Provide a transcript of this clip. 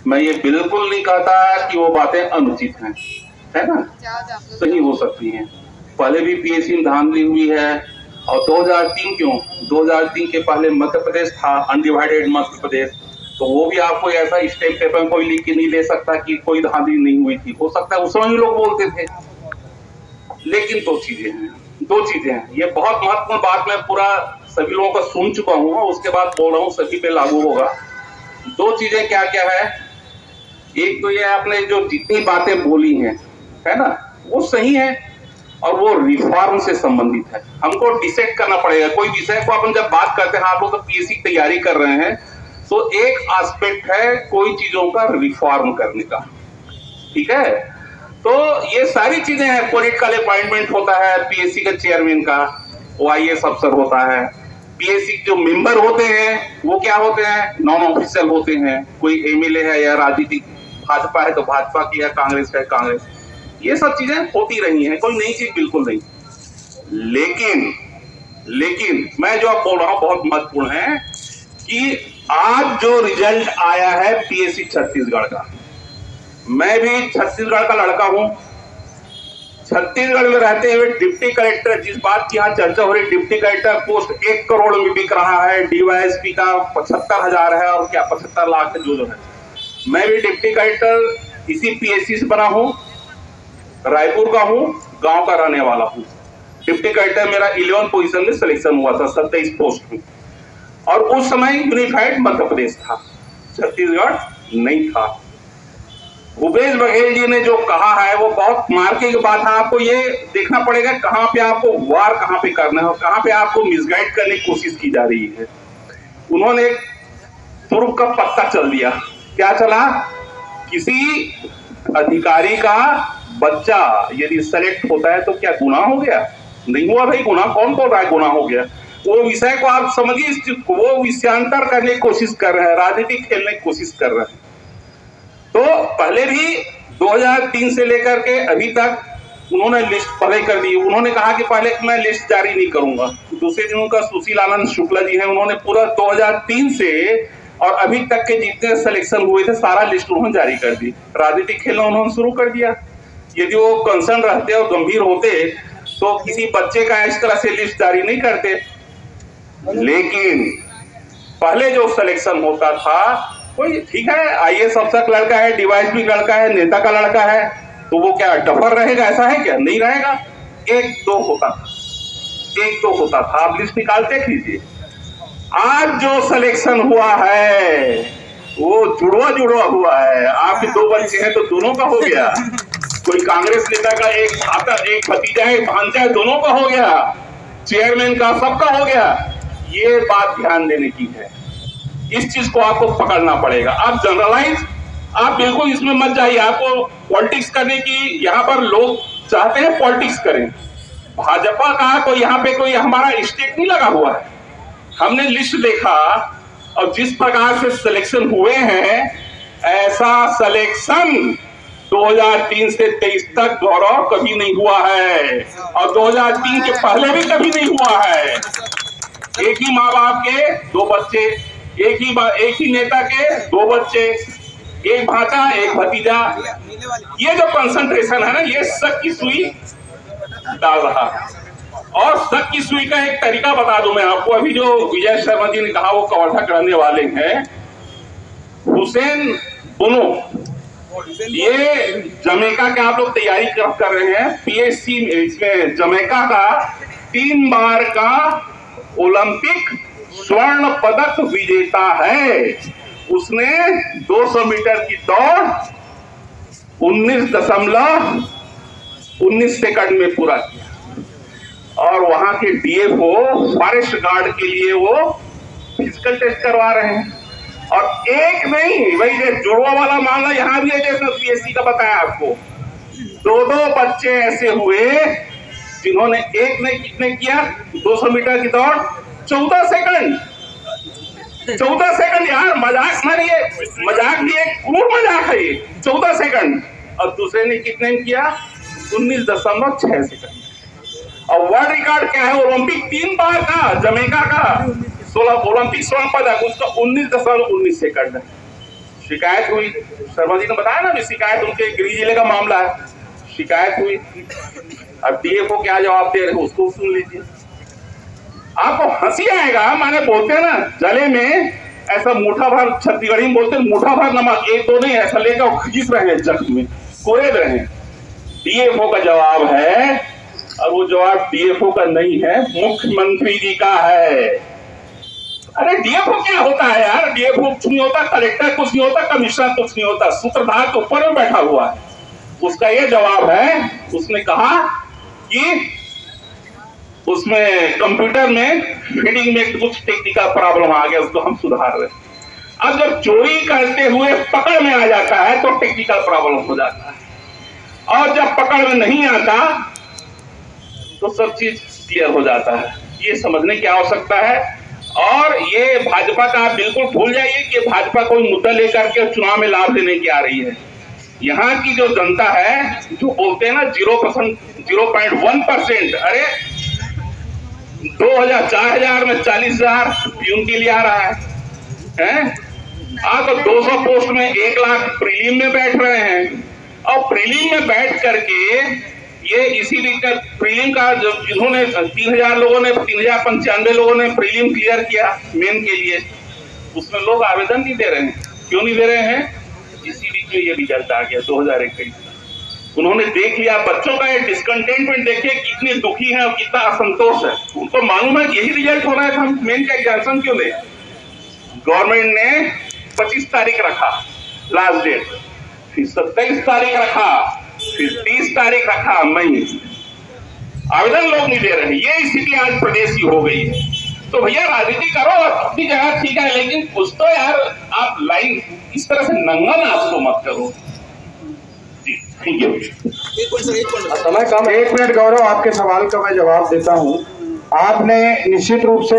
मैं ये बिल्कुल नहीं कहता कि वो बातें अनुचित हैं, है ना, सही हो सकती हैं। पहले भी पीएससी में धांधली हुई है, और 2003 क्यों, 2003 के पहले मध्य प्रदेश था, अनडिवाइडेड मध्य प्रदेश, तो वो भी आपको ऐसा स्टेप पेपर कोई लिख के नहीं दे सकता कि कोई धांधली नहीं हुई थी। हो सकता है उस समय भी लोग बोलते थे, लेकिन दो चीजें हैं, ये बहुत महत्वपूर्ण बात मैं पूरा सभी लोगों का सुन चुका हूं, उसके बाद बोल रहा हूं, सभी पे लागू होगा। दो चीजें क्या क्या है, एक तो ये आपने जो जितनी बातें बोली हैं, है ना, वो सही है और वो रिफॉर्म से संबंधित है। हमको डिसाइड करना पड़ेगा कोई विषय को, अपन जब बात करते हैं, आप लोग तो पीएससी की तैयारी कर रहे हैं, तो एक एस्पेक्ट है कोई चीजों का रिफॉर्म करने का, ठीक है। तो ये सारी चीजें हैं, पॉलिटिकल अपॉइंटमेंट होता है पीएससी के चेयरमैन का, वो आईएएस अफसर होता है, पीएससी जो मेंबर होते हैं वो क्या होते हैं, नॉन ऑफिशियल होते हैं, कोई एमएलए है या राजनीतिक, भाजपा है तो भाजपा की, या कांग्रेस है कांग्रेस, ये सब चीजें होती रही हैं, कोई नई चीज बिल्कुल नहीं। लेकिन मैं जो आप बोल रहा हूं बहुत महत्वपूर्ण है कि आज जो रिजल्ट आया है पीएससी छत्तीसगढ़ का, मैं भी छत्तीसगढ़ का लड़का हूं, छत्तीसगढ़ में रहते हुए डिप्टी कलेक्टर, जिस बात की यहाँ चर्चा हो रही, डिप्टी कलेक्टर पोस्ट 1 करोड़ में बिक रहा है, डीवाईएसपी का 75,000 है, और क्या 75 लाख है जो है। मैं भी डिप्टी कलेक्टर इसी पीएससी से बना हूं, रायपुर का हूं, गांव का रहने वाला हूं। डिप्टी कलेक्टर मेरा 11 पोजीशन में सिलेक्शन हुआ था 27 पोस्ट में, और उस समय यूनिफाइड मध्य प्रदेश था, छत्तीसगढ़ नहीं था। भूपेश बघेल जी ने जो कहा है वो बहुत मार्के की बात है, आपको ये देखना पड़ेगा कहां पे आपको वार कहां पे करना है और कहां पे आपको मिसगाइड करने की कोशिश की जा रही है। उन्होंने तुर्क का पत्ता चल दिया, क्या चला, किसी अधिकारी का बच्चा यदि सेलेक्ट होता है तो क्या गुनाह हो गया, नहीं हुआ भाई गुनाह, कौन बोल रहा है गुनाह हो गया। वो विषय को आप समझिए, इस चीज को वो विषयांतर करने की कोशिश कर रहे हैं, राजनीति खेलने की कोशिश कर रहे हैं। तो पहले भी 2003 से लेकर के अभी तक उन्होंने लिस्ट पहले कर दी, उन्होंने कहा कि पहले मैं लिस्ट जारी नहीं करूंगा, दूसरे दिन उनका सुशील आनंद शुक्ला जी हैं, उन्होंने पूरा 2003 से और अभी तक के जितने सिलेक्शन हुए थे सारा लिस्ट उन्होंने जारी कर दी, राजनीतिक खेलना उन्होंने शुरू कर दिया। यदि वो कंसर्न रहते और गंभीर होते तो किसी बच्चे का इस तरह से लिस्ट जारी नहीं करते। लेकिन पहले जो सिलेक्शन होता था, कोई ठीक है आईएएस अफसर का लड़का है, डीवाईएसपी लड़का है, नेता का लड़का है, तो वो क्या डफर रहेगा, ऐसा है क्या, नहीं रहेगा। एक दो होता था, आप लिस्ट निकाल देख लीजिए। आज जो सिलेक्शन हुआ है वो जुड़वा हुआ है, आपके 2 बच्चे हैं तो दोनों का हो गया, कोई कांग्रेस नेता का एक भाता, एक भतीजा है, भांजा है, दोनों का हो गया, चेयरमैन का सबका हो गया। ये बात ध्यान देने की है, इस चीज को आपको पकड़ना पड़ेगा। आप जनरलाइज, आप बिल्कुल इसमें मत जाइए, आपको पॉलिटिक्स करने की, यहाँ पर लोग चाहते हैं पॉलिटिक्स करें, भाजपा का कोई यहाँ पे कोई हमारा स्टेक नहीं लगा हुआ है। हमने लिस्ट देखा और जिस प्रकार से सिलेक्शन हुए हैं, ऐसा सिलेक्शन 2003 से 23 तक गौरव कभी नहीं हुआ है, और 2003 के पहले भी कभी नहीं हुआ है। एक ही माँ बाप के 2 बच्चे, एक ही नेता के 2 बच्चे, एक भाचा एक भतीजा, ये जो कंसंट्रेशन है ना, ये शक की सुई डाल रहा है। और शक की सुई का एक तरीका बता दूं मैं आपको, अभी जो विजय शर्मा जी ने कहा वो कवर्धा करने वाले हैं, हुसैन बोनो, ये जमैका के आप लोग तैयारी कर रहे हैं, पीएससी इसमें जमैका का 3 बार का ओलंपिक स्वर्ण पदक विजेता है। उसने 200 मीटर की दौड़ 19.19 सेकंड में पूरा किया, और वहां के डीएफओ फॉरेस्ट गार्ड के लिए वो फिजिकल टेस्ट करवा रहे हैं। और एक नहीं, वही जुड़वा वाला मामला यहां भी है, जैसे पीएससी का बताया आपको, 2 बच्चे ऐसे हुए जिन्होंने एक ने कितने किया, 200 मीटर की दौड़ 14 सेकंड यार, मजाक ना, ये मजाक नहीं है, क्रूर मजाक है ये, 14 सेकंड। और दूसरे ने कितने किया, 19.6 सेकंड। और वर्ल्ड रिकॉर्ड क्या है, ओलंपिक 3 बार का जमैका का 16 ओलंपिक स्वर्ण पदक, उसका 19.19 सेकंड है। शिकायत हुई, शर्मा जी ने बताया ना, शिकायत उनके गृह जिले का मामला है, शिकायत हुई। अब डीएफओ क्या जवाब दे रहे उसको सुन लीजिए। आपको हंसी आएगा, माने बोलते हैं ना जले में ऐसा मुठा भर, छत्तीसगढ़ी में बोलते हैं मुठा भर नमक, एक दो नहीं, ऐसा लेकर खींच रहे हैं, जख्म में कोरेद रहे हैं। डीएफओ का जवाब है, और वो जवाब डीएफओ का नहीं है, मुख्यमंत्री जी का है। अरे डीएफओ क्या होता है यार, डीएफओ कुछ नहीं होता, कलेक्टर कुछ नहीं होता, कमिश्नर कुछ नहीं होता, सूत्रधार के ऊपर में बैठा हुआ है। उसका ये जवाब है, उसने कहा कि उसमें कंप्यूटर में फीडिंग में कुछ टेक्निकल प्रॉब्लम आ गया, उसको हम सुधार रहे। अब जब चोरी करते हुए पकड़ में आ जाता है तो टेक्निकल प्रॉब्लम हो जाता है, और जब पकड़ में नहीं आता तो सब चीज क्लियर हो जाता है। ये समझने की आवश्यकता है। और ये भाजपा का आप बिल्कुल भूल जाइए कि भाजपा कोई मुद्दा लेकर के चुनाव में लाभ लेने की आ रही है। यहाँ की जो जनता है, जो बोलते हैं ना 0.1%, अरे 2000 4000 में 40,000 प्यून के लिए आ रहा है, तो 200 पोस्ट में 1 लाख प्रीलिम में बैठ रहे हैं। और प्रीलिम में बैठ करके ये इसी प्रीलिम का जो जिन्होंने 3000 लोगों ने 3095 लोगों ने प्रीलिम क्लियर किया मेन के लिए, उसमें लोग आवेदन नहीं दे रहे हैं। क्यों नहीं दे रहे हैं? इसी बीच में ये रिजल्ट आ गया 2021। उन्होंने देख लिया, बच्चों का ये डिस्कंटेंटमेंट देखिए, कितने दुखी हैं और कितना असंतोष है। उनको मालूम है कि यही रिजल्ट हो रहा है, हम मेन का एग्जाम क्यों दें। गवर्नमेंट ने 25 तारीख रखा लास्ट डेट, फिर 27 तारीख रखा, फिर 30 तारीख रखा मई। आवेदन लोग नहीं दे रहे। ये स्थिति आज प्रदेश की हो गई है। तो भैया राजनीति करो अपनी जगह ठीक है, लेकिन कुछ तो यार आप लाइन इस तरह से नंगा नाच को मत करो। जी थैंक यू। समय कम, 1 मिनट गौरव, आपके सवाल का मैं जवाब देता हूं। आपने निश्चित रूप से